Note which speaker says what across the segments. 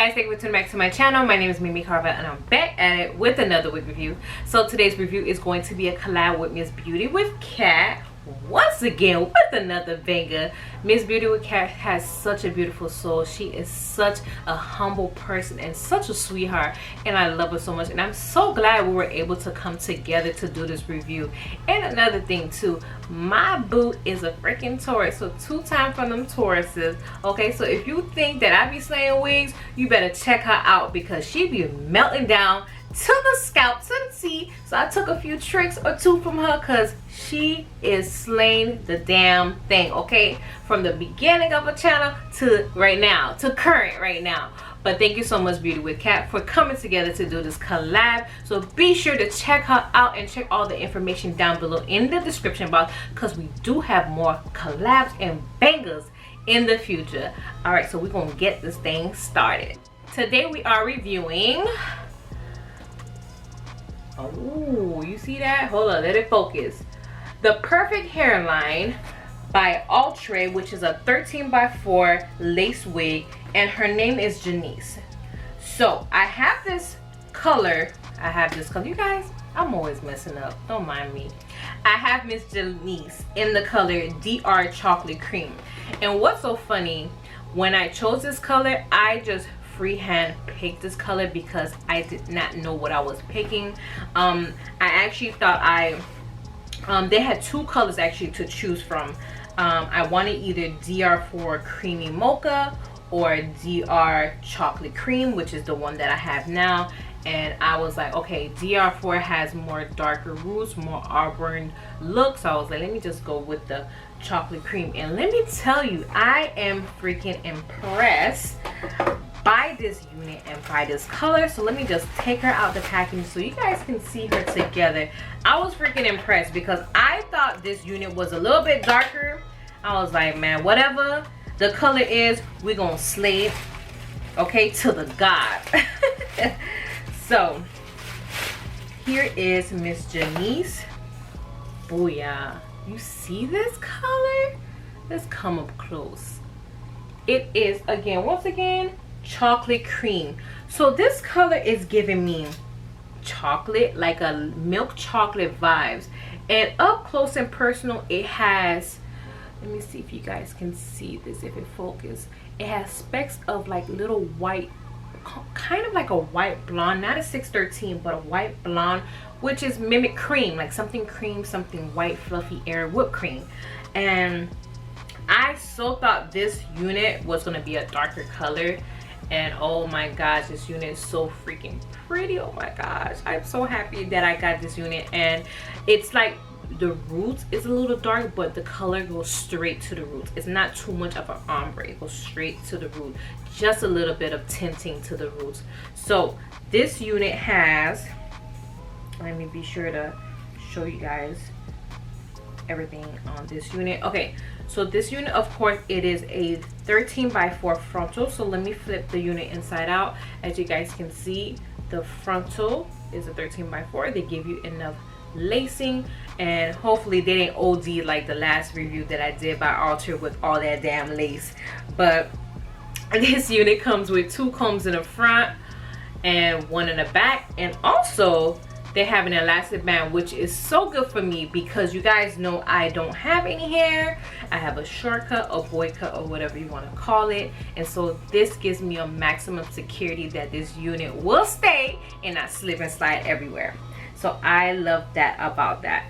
Speaker 1: guys, thank you for tuning back to my channel. My name is Mimi Carver and I'm back at it with another wig review. So today's review is going to be a collab with Miss Beauty with Kat. Once again with another banger. Miss Beauty with Kat has such a beautiful soul. She is such a humble person and such a sweetheart, and I love her so much, and I'm so glad we were able to come together to do this review. And another thing too, my boo is a freaking Taurus, so 2 times from them Tauruses. Okay, so if you think that I be slaying wigs, you better check her out because she be melting down to the scalp, to the T. So I took a few tricks or 2 from her because she is slaying the damn thing, okay? From the beginning of her channel to right now, to current right now. But thank you so much, Beauty with Kat, for coming together to do this collab. So be sure to check her out and check all the information down below in the description box because we do have more collabs and bangers in the future. All right, so we're gonna get this thing started. Today we are reviewing, oh, you see that? Hold on, let it focus. The Perfect Hairline by Outre, which is a 13x4 lace wig, and her name is Jenisse. So I have this color. You guys, I'm always messing up, don't mind me. I have Miss Jenisse in the color DR Chocolate Cream. And what's so funny, when I chose this color, I just freehand picked this color because I did not know what I was picking. I actually thought they had 2 colors actually to choose from. I wanted either DR4 Creamy Mocha or DR Chocolate Cream, which is the one that I have now. And I was like, okay, DR4 has more darker roots, more auburn look, so I was like, let me just go with the chocolate cream. And let me tell you, I am freaking impressed by this unit and by this color. So let me just take her out the packaging so you guys can see her together. I was freaking impressed because I thought this unit was a little bit darker. I was like, man, whatever the color is, we're gonna slay it, okay, to the god. So here is Miss Jenisse. Booyah. You see this color? Let's come up close. It is, again, once again, chocolate cream. So this color is giving me chocolate, like a milk chocolate vibes, and up close and personal it has, let me see if you guys can see this, if it focuses, it has specks of like little white, kind of like a white blonde, not a 613 but a white blonde, which is mimic cream, like something cream, something white fluffy air whipped cream. And I so thought this unit was going to be a darker color, and oh my gosh, this unit is so freaking pretty. Oh my gosh, I'm so happy that I got this unit. And it's like the roots is a little dark, but the color goes straight to the roots. It's not too much of an ombre, it goes straight to the root, just a little bit of tinting to the roots. So this unit has, let me be sure to show you guys everything on this unit. Okay, so this unit, of course, it is a 13x4 frontal. So let me flip the unit inside out. As you guys can see, the frontal is a 13x4. They give you enough lacing, and hopefully they didn't OD like the last review that I did by Outre with all that damn lace. But this unit comes with 2 combs in the front and 1 in the back, and also they have an elastic band, which is so good for me because you guys know I don't have any hair. I have a short cut, a boy cut, or whatever you want to call it, and so this gives me a maximum security that this unit will stay and not slip and slide everywhere. So I love that about that.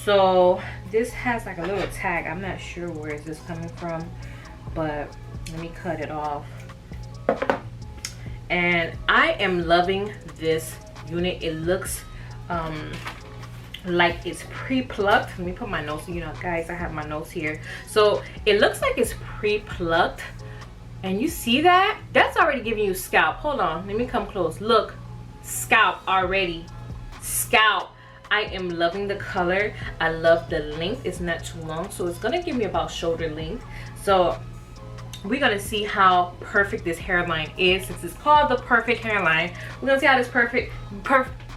Speaker 1: So this has like a little tag. I'm not sure where is this coming from, but let me cut it off. And I am loving this unit. It looks like it's pre-plucked. Let me put my notes, you know guys, I have my notes here. So it looks like it's pre-plucked, and you see that? That's already giving you scalp. Hold on, let me come close. Look, scalp already. Scalp. I am loving the color. I love the length. It's not too long, so it's gonna give me about shoulder length. So we're gonna see how perfect this hairline is. Since it's called the Perfect Hairline, we're gonna see how this perfect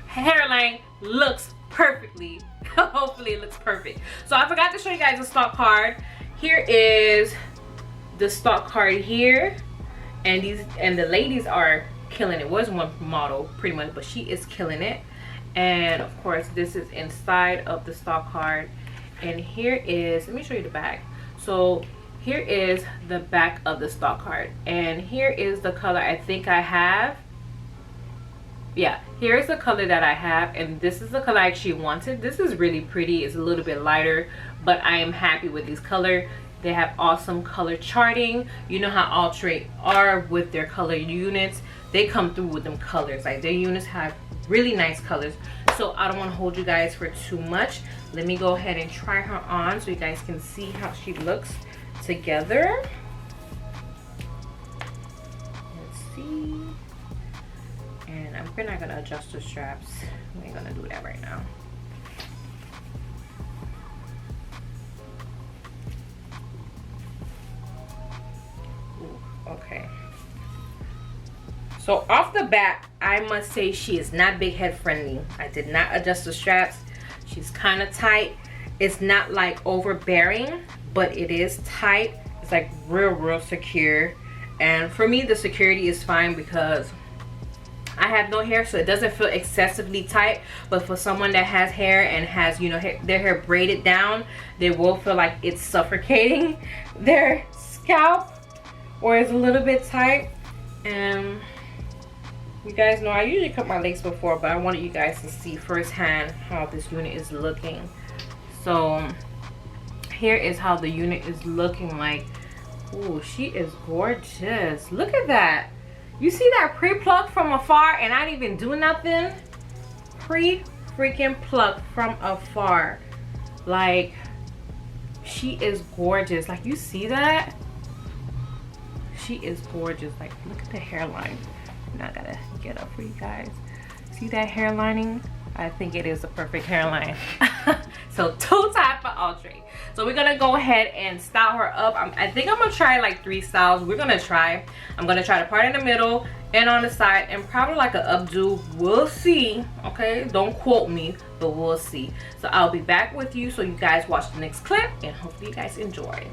Speaker 1: hairline looks perfectly. Hopefully it looks perfect. So I forgot to show you guys the stock card. Here is the stock card here, And the ladies are killing it. Was one model pretty much, but she is killing it. And of course, this is inside of the stock card. And here is, let me show you the back. So here is the back of the stock card, and here is the color I think I have. Yeah, here's the color that I have, and this is the color I actually wanted. This is really pretty. It's a little bit lighter, but I am happy with this color. They have awesome color charting. You know how Outre are with their color units. They come through with them colors. Like, their units have really nice colors. So I don't want to hold you guys for too much. Let me go ahead and try her on so you guys can see how she looks together. Let's see. And we're not gonna adjust the straps. We ain't gonna do that right now. Ooh, okay. So off the bat, I must say she is not big head friendly. I did not adjust the straps. She's kind of tight. It's not like overbearing, but it is tight. It's like real secure. And for me, the security is fine because I have no hair, so it doesn't feel excessively tight. But for someone that has hair and has, you know, their hair braided down, they will feel like it's suffocating their scalp, or it's a little bit tight. And you guys know I usually cut my lace before, but I wanted you guys to see firsthand how this unit is looking. So here is how the unit is looking like. Ooh, she is gorgeous. Look at that. You see that pre-plucked from afar, and I didn't even do nothing? Pre-freaking plucked from afar. Like, she is gorgeous. Like, you see that? She is gorgeous. Like, look at the hairline. Now I gotta get up for you guys. See that hairlining? I think it is the perfect hairline. So 2 times for Outre. So we're gonna go ahead and style her up. I think I'm gonna try like 3 styles. I'm gonna try the part in the middle and on the side, and probably like an updo. We'll see. Okay, don't quote me, but we'll see. So I'll be back with you so you guys watch the next clip, and hopefully you guys enjoy.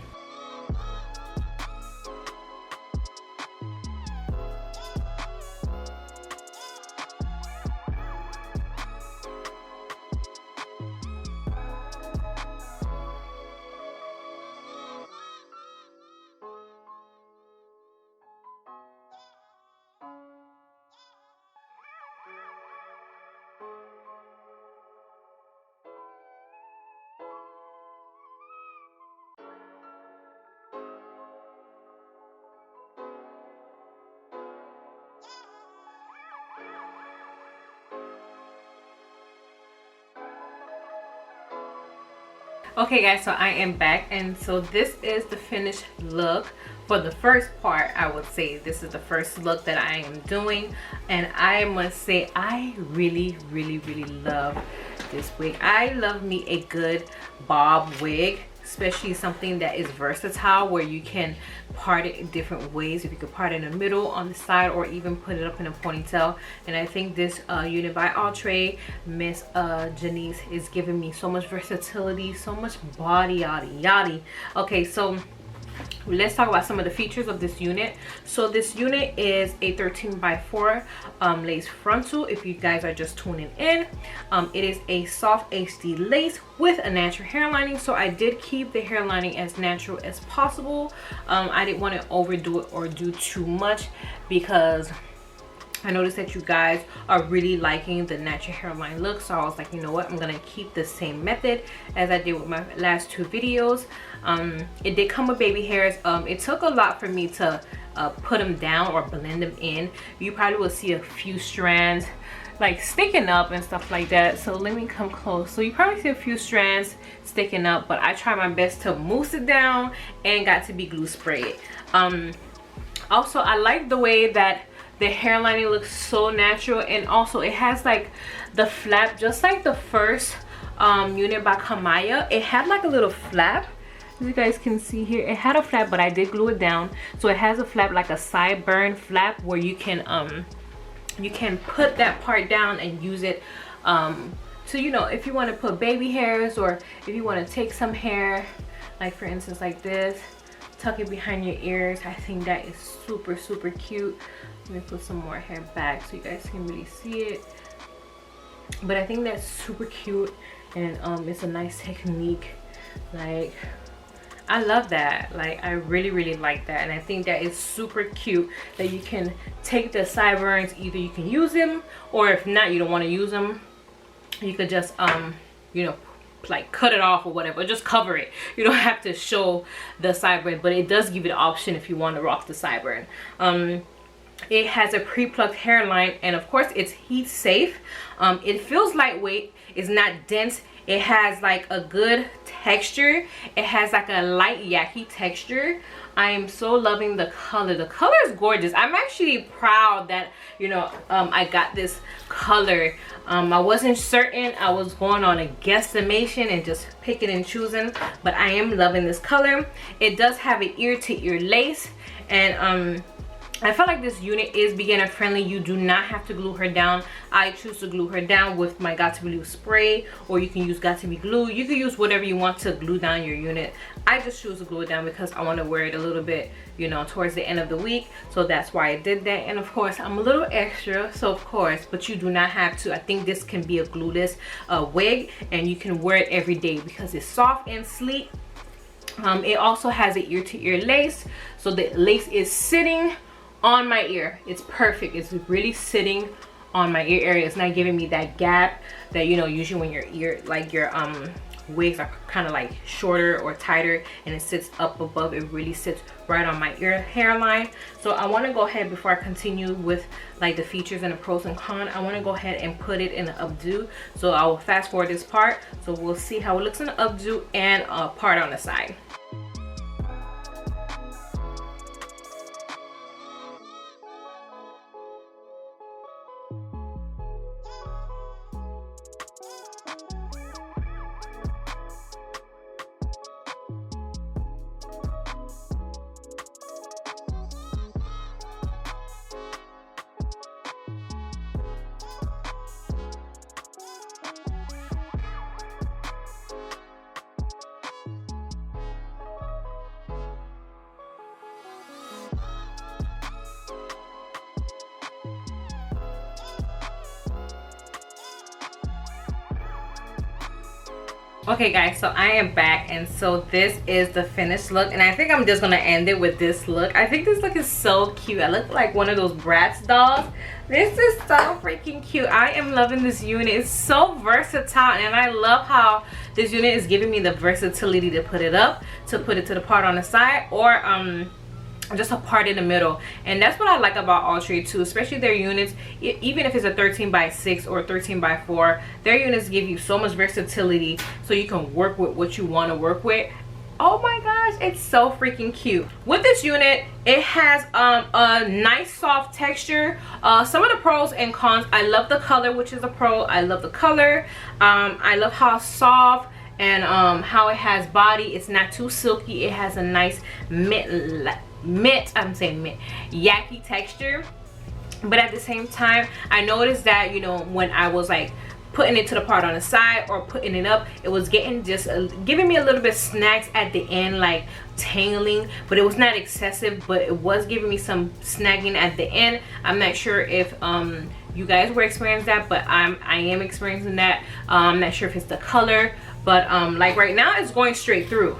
Speaker 1: Okay guys, so I am back, and so this is the finished look for the first part. I would say this is the first look that I am doing, and I must say I really love this wig. I love me a good bob wig, especially something that is versatile where you can part it in different ways. If you could part it in the middle, on the side, or even put it up in a ponytail. And I think this unit by Outre, Miss Jenisse, is giving me so much versatility, so much body yaddy. Okay, so let's talk about some of the features of this unit. So this unit is a 13x4 lace frontal. If you guys are just tuning in, it is a soft HD lace with a natural hair lining. So I did keep the hair lining as natural as possible. I didn't want to overdo it or do too much because I noticed that you guys are really liking the natural hairline look. So I was like, you know what, I'm gonna keep the same method as I did with my last 2 videos. It did come with baby hairs. It took a lot for me to put them down or blend them in. You probably will see a few strands like sticking up and stuff like that. So let me come close. So you probably see a few strands sticking up, but I try my best to mousse it down and got to be glue spray it. Also, I like the way that the hair lining looks so natural, and also it has like the flap just like the first unit by Kamaya. It had like a little flap, as you guys can see here. It had a flap, but I did glue it down, so it has a flap, like a sideburn flap, where you can put that part down and use it so, you know, if you want to put baby hairs, or if you want to take some hair, like for instance like this, tuck it behind your ears. I think that is super, super cute. Let me put some more hair back so you guys can really see it. But I think that's super cute, and it's a nice technique. Like, I love that. Like, I really, really like that. And I think that is super cute that you can take the sideburns, either you can use them, or if not, you don't want to use them, you could just you know, like cut it off or whatever, just cover it. You don't have to show the sideburn, but it does give you the option if you want to rock the sideburn. It has a pre-plucked hairline, and of course it's heat safe. It feels lightweight, it's not dense. It has like a good texture. It has like a light yaki texture. I am so loving the color. The color is gorgeous. I'm actually proud that, you know, I got this color. I wasn't certain. I was going on a guesstimation and just picking and choosing, but I am loving this color. It does have an ear-to-ear lace, and I feel like this unit is beginner friendly. You do not have to glue her down. I choose to glue her down with my Got To Be Glue spray, or you can use Got To Be Glue. You can use whatever you want to glue down your unit. I just choose to glue it down because I want to wear it a little bit, you know, towards the end of the week. So that's why I did that. And of course, I'm a little extra, so of course, but you do not have to. I think this can be a glueless wig, and you can wear it every day because it's soft and sleek. It also has an ear-to-ear lace, so the lace is sitting on my ear. It's perfect. It's really sitting on my ear area. It's not giving me that gap that, you know, usually when your ear, like your wigs are kind of like shorter or tighter and it sits up above. It really sits right on my ear hairline. So I want to go ahead, before I continue with like the features and the pros and cons, I want to go ahead and put it in the updo. So I will fast forward this part, so we'll see how it looks in the updo and part on the side. Okay guys, so I am back, and so this is the finished look, and I think I'm just gonna end it with this look. I think this look is so cute. I look like one of those Bratz dolls. This is so freaking cute. I am loving this unit. It's so versatile, and I love how this unit is giving me the versatility to put it up, to put it to the part on the side, or just a part in the middle. And that's what I like about Outre too, especially their units. Even if it's a 13x6 or 13x4, their units give you so much versatility, so you can work with what you want to work with. Oh my gosh, it's so freaking cute. With this unit, it has a nice soft texture. Some of the pros and cons: I love the color, which is a pro. I love the color. I love how soft and how it has body. It's not too silky. It has a nice yaki texture, but at the same time, I noticed that, you know, when I was like putting it to the part on the side or putting it up, it was getting just giving me a little bit snags at the end, like tangling, but it was not excessive, but it was giving me some snagging at the end. I'm not sure if you guys were experiencing that, but I am experiencing that. I'm not sure if it's the color, but like right now it's going straight through.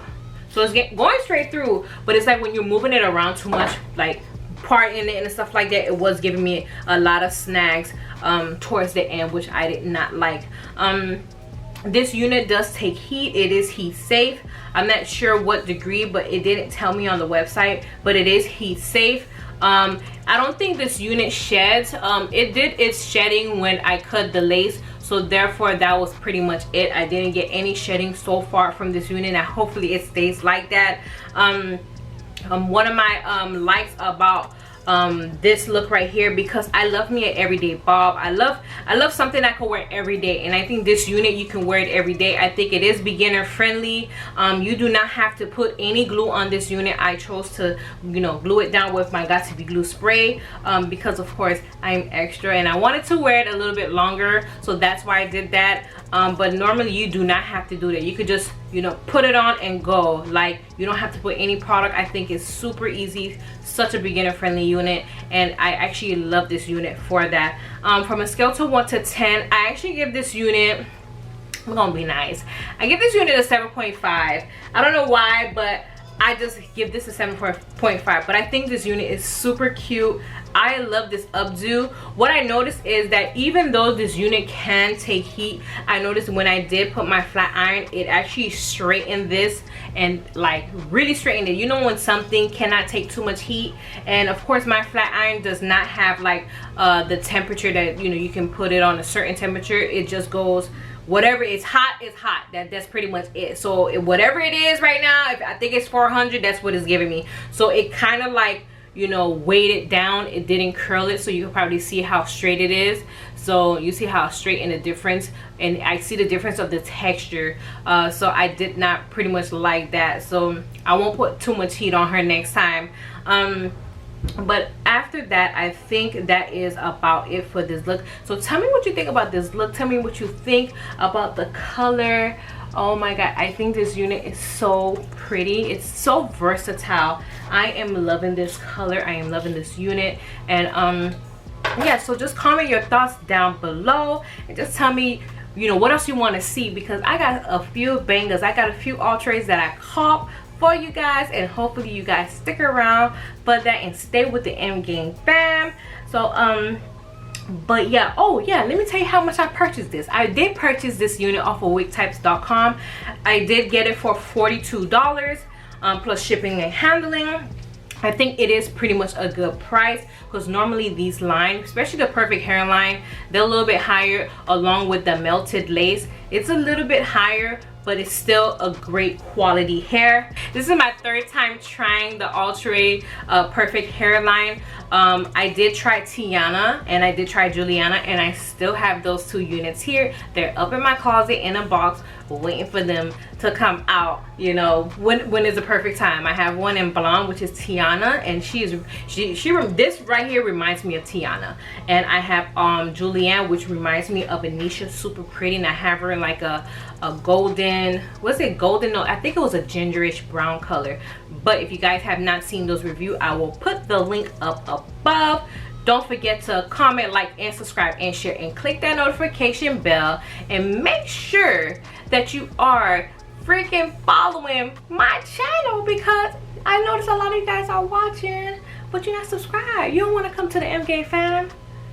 Speaker 1: So it's going straight through, but it's like when you're moving it around too much, like parting it and stuff like that, it was giving me a lot of snags towards the end, which I did not like. This unit does take heat. It is heat safe. I'm not sure what degree, but it didn't tell me on the website, but it is heat safe. I don't think this unit sheds. It did its shedding when I cut the lace, so therefore that was pretty much it. I didn't get any shedding so far from this unit, and hopefully it stays like that. One of my likes about this look right here, because I love me an everyday bob. I love something I can wear every day, and I think this unit, you can wear it every day. I think it is beginner friendly. You do not have to put any glue on this unit. I chose to, you know, glue it down with my Got To Be Glue spray, because of course I'm extra and I wanted to wear it a little bit longer, so that's why I did that. but normally you do not have to do that. You could just, you know, put it on and go. Like, you don't have to put any product. I think it's super easy, such a beginner friendly unit, and I actually love this unit for that. From a scale to 1 to 10, I actually give this unit, I'm gonna be nice, I give this unit a 7.5. I don't know why, but I just give this a 7.5. But I think this unit is super cute. I love this updo. What I noticed is that even though this unit can take heat, I noticed when I did put my flat iron, it actually straightened this and like really straightened it. You know when something cannot take too much heat, and of course my flat iron does not have like the temperature that, you know, you can put it on a certain temperature. It just goes whatever is hot is hot. That's pretty much it. So whatever it is right now, if I think it's 400, that's what it's giving me. So it kind of like, you know, weighed it down. It didn't curl it, so you can probably see how straight it is. So you see how straight and the difference, and I see the difference of the texture. So I did not pretty much like that, so I won't put too much heat on her next time. But after that, I think that is about it for this look. So tell me what you think about this look. Tell me what you think about the color. Oh my god, I think this unit is so pretty. It's so versatile. I am loving this color. I am loving this unit. And yeah, so just comment your thoughts down below and just tell me, you know, what else you want to see, because I got a few bangers. I got a few outres that I caught for you guys, and hopefully you guys stick around for that and stay with the M Gang fam. So but yeah, oh yeah, let me tell you how much I purchased this. I did purchase this unit off of wigtypes.com. I did get it for $42 plus shipping and handling. I think it is pretty much a good price, because normally these lines, especially the perfect hairline, they're a little bit higher, along with the melted lace. It's a little bit higher, but it's still a great quality hair. This is my third time trying the Outre perfect hairline. I did try Tiana and I did try Juliana, and I still have those two units here. They're up in my closet in a box, waiting for them to come out, you know, when is the perfect time. I have one in blonde, which is Tiana, and this right here reminds me of Tiana. And I have Julianne, which reminds me of Anisha, super pretty, and I have her in like a golden, was it golden? No, I think it was a gingerish brown color. But if you guys have not seen those reviews, I will put the link up above. Don't forget to comment, like, and subscribe and share, and click that notification bell, and make sure that you are freaking following my channel, because I notice a lot of you guys are watching but you're not subscribed. You don't want to come to the M Gang fam.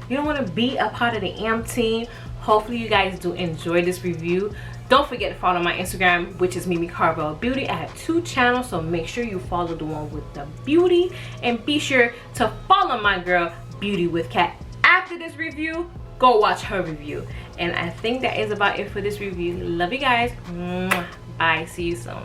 Speaker 1: You don't want to be a part of the M team. Hopefully you guys do enjoy this review. Don't forget to follow my Instagram, which is Mimi Carvel Beauty. I have 2 channels, so make sure you follow the one with the beauty, and be sure to follow my girl Beauty with Kat. After this review, go watch her review. And I think that is about it for this review. Love you guys. Bye. See you soon.